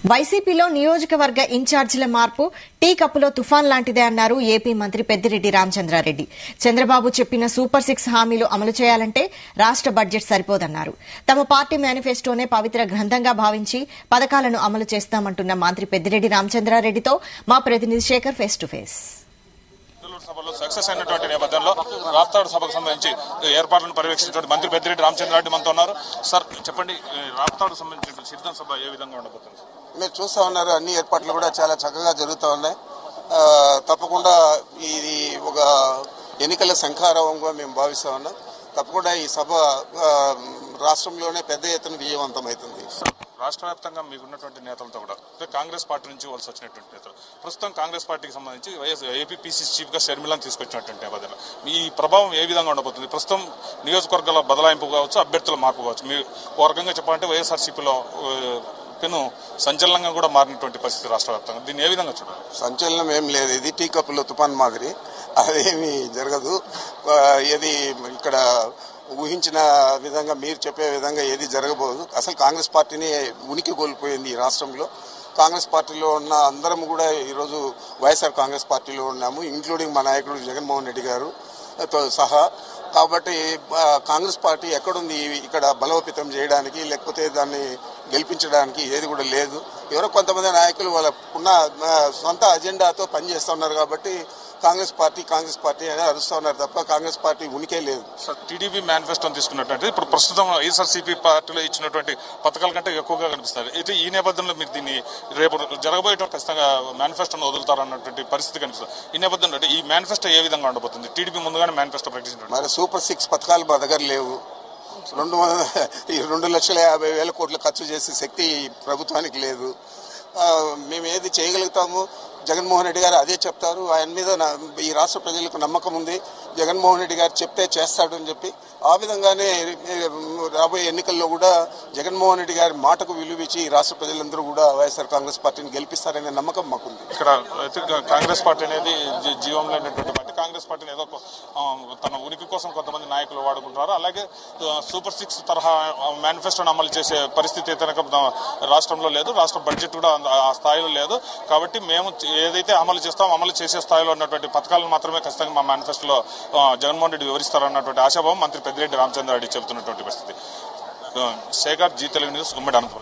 వైసీపీలో నియోజకవర్గ ఇన్ఛార్జీల మార్పు టీ కప్పులో తుఫాన్ లాంటిదే అన్నారు ఏపీ మంత్రి పెద్దిరెడ్డి రామచంద్రారెడ్డి. చంద్రబాబు చెప్పిన సూపర్ 6 హామీలు అమలు చేయాలంటే రాష్ట బడ్జెట్ సరిపోదన్నారు. తమ పార్టీ మేనిఫెస్టోనే పవిత్ర గ్రంథంగా భావించి పథకాలను అమలు చేస్తామంటున్న మంత్రి పెద్దిరెడ్డి రామచంద్రారెడ్డితో మా ప్రతినిధి శేఖర్ ఫేస్ టు ఫేస్. సభలో సక్సెస్ అయినటువంటి నేపథ్యంలో రాప్తాడు సభకు సంబంధించి ఏర్పాట్లను పర్యవేక్షించినటువంటి మంత్రి పెద్దిరెడ్డి రామచంద్రారెడ్డి మనతో ఉన్నారు. సార్ చెప్పండి, రాప్తాడు సంబంధించిన సిద్ధం సభ ఏ విధంగా ఉండబోతుంది? మీరు చూస్తా ఉన్నారు, అన్ని ఏర్పాట్లు కూడా చాలా చక్కగా జరుగుతూ ఉన్నాయి. తప్పకుండా ఇది ఒక ఎన్నికల శంఖారావంగా మేము భావిస్తా ఉన్నాం. తప్పకుండా ఈ సభ రాష్ట్రంలోనే పెద్ద ఎత్తున విజయవంతమవుతుంది. రాష్ట్ర వ్యాప్తంగా మీకున్నటువంటి నేతలతో కూడా కాంగ్రెస్ పార్టీ నుంచి వలస వచ్చినటువంటి నేతలు ప్రస్తుతం కాంగ్రెస్ పార్టీకి సంబంధించి ఏపీపీసీసీ చీఫ్ గా షర్మిలాను తీసుకొచ్చినటువంటి నేపథ్యంలో ఈ ప్రభావం ఏ విధంగా ఉండబోతుంది? ప్రస్తుతం నియోజకవర్గాల బదలాయింపు కావచ్చు, అభ్యర్థుల మార్పు కావచ్చు, మీ ఒక రకంగా చెప్పాలంటే వైఎస్ఆర్సీపీలో పెను సంచలనంగా కూడా మారినటువంటి పరిస్థితి రాష్ట్ర వ్యాప్తంగా. దీన్ని ఏ విధంగా చూడాలి? సంచలనం ఏం లేదు, ఇది టీ కప్పులో తుఫాన్ మాదిరి, అదేమి జరగదు. ఇది ఇక్కడ ఊహించిన విధంగా మీరు చెప్పే విధంగా ఏది జరగబోదు. అసలు కాంగ్రెస్ పార్టీని ఉనికి కోల్పోయింది ఈ రాష్ట్రంలో. కాంగ్రెస్ పార్టీలో ఉన్న అందరం కూడా ఈరోజు వైఎస్ఆర్ కాంగ్రెస్ పార్టీలో ఉన్నాము, ఇంక్లూడింగ్ మా నాయకుడు జగన్మోహన్ రెడ్డి గారు సహా. కాబట్టి కాంగ్రెస్ పార్టీ ఎక్కడుంది ఇక్కడ బలోపేతం చేయడానికి, లేకపోతే దాన్ని గెలిపించడానికి ఏది కూడా లేదు. ఎవరో కొంతమంది నాయకులు వాళ్ళకున్న సొంత అజెండాతో పనిచేస్తున్నారు కాబట్టి కాంగ్రెస్ పార్టీ అనేది అరుస్తూ ఉన్నారు తప్ప కాంగ్రెస్ పార్టీ ఉనికే లేదు. టీడీపీ మేనిఫెస్టోని తీసుకున్నట్టు ఇప్పుడు ప్రస్తుతం వైఎస్ఆర్సీపీ పార్టీలో ఇచ్చినటువంటి పథకాల కంటే ఎక్కువగా కనిపిస్తుంది. అయితే ఈ నేపథ్యంలో మీరు దీన్ని రేపు జరగబోయేటువంటి ఖచ్చితంగా మేనిఫెస్టోను వదులుతారన్నటువంటి పరిస్థితి కనిపిస్తుంది. ఈ నేపథ్యంలో ఈ మేనిఫెస్టో ఏ విధంగా ఉండబోతుంది? టీడీపీ ముందుగానే మేనిఫెస్టో ప్రకటించారు, మరి సూపర్ 6 పథకాలు మా దగ్గర లేవు. 2,50,000 కోట్లు ఖర్చు చేసే శక్తి ప్రభుత్వానికి లేదు. మేము ఏది చేయగలుగుతాము, జగన్మోహన్ రెడ్డి గారు అదే చెప్తారు. ఆయన మీద ఈ రాష్ట్ర ప్రజలకు నమ్మకం ఉంది. జగన్మోహన్ రెడ్డి గారు చెప్తే చేస్తాడు అని చెప్పి ఆ విధంగానే రాబోయే ఎన్నికల్లో కూడా జగన్మోహన్ రెడ్డి గారి మాటకు విలువిచ్చి ఈ రాష్ట్ర ప్రజలందరూ కూడా వైఎస్ఆర్ కాంగ్రెస్ పార్టీని గెలిపిస్తారనే నమ్మకం మాకుంది. ఇక్కడ కాంగ్రెస్ పార్టీ అనేది జీవం లేనటువంటి పార్టీ. కాంగ్రెస్ పార్టీని ఏదో తన ఉనికి కోసం కొంతమంది నాయకులు వాడుకుంటున్నారు. అలాగే సూపర్ 6 తరహా మేనిఫెస్టోను అమలు చేసే పరిస్థితి కనుక రాష్ట్రంలో లేదు, రాష్ట్ర బడ్జెట్ కూడా ఆ స్థాయిలో లేదు. కాబట్టి మేము ఏదైతే అమలు చేస్తామో అమలు చేసే స్థాయిలో ఉన్నటువంటి పథకాలను మాత్రమే ఖచ్చితంగా మా మేనిఫెస్టోలో జగన్మోహన్ రెడ్డి వివరిస్తారన్నటువంటి ఆశాభావం మంత్రి పెద్దిరెడ్డి రామచంద్రారెడ్డి చెబుతున్నటువంటి పరిస్థితి. శేఖర్, జీ తెలుగు న్యూస్, ఉమ్మడి అనంతపురం.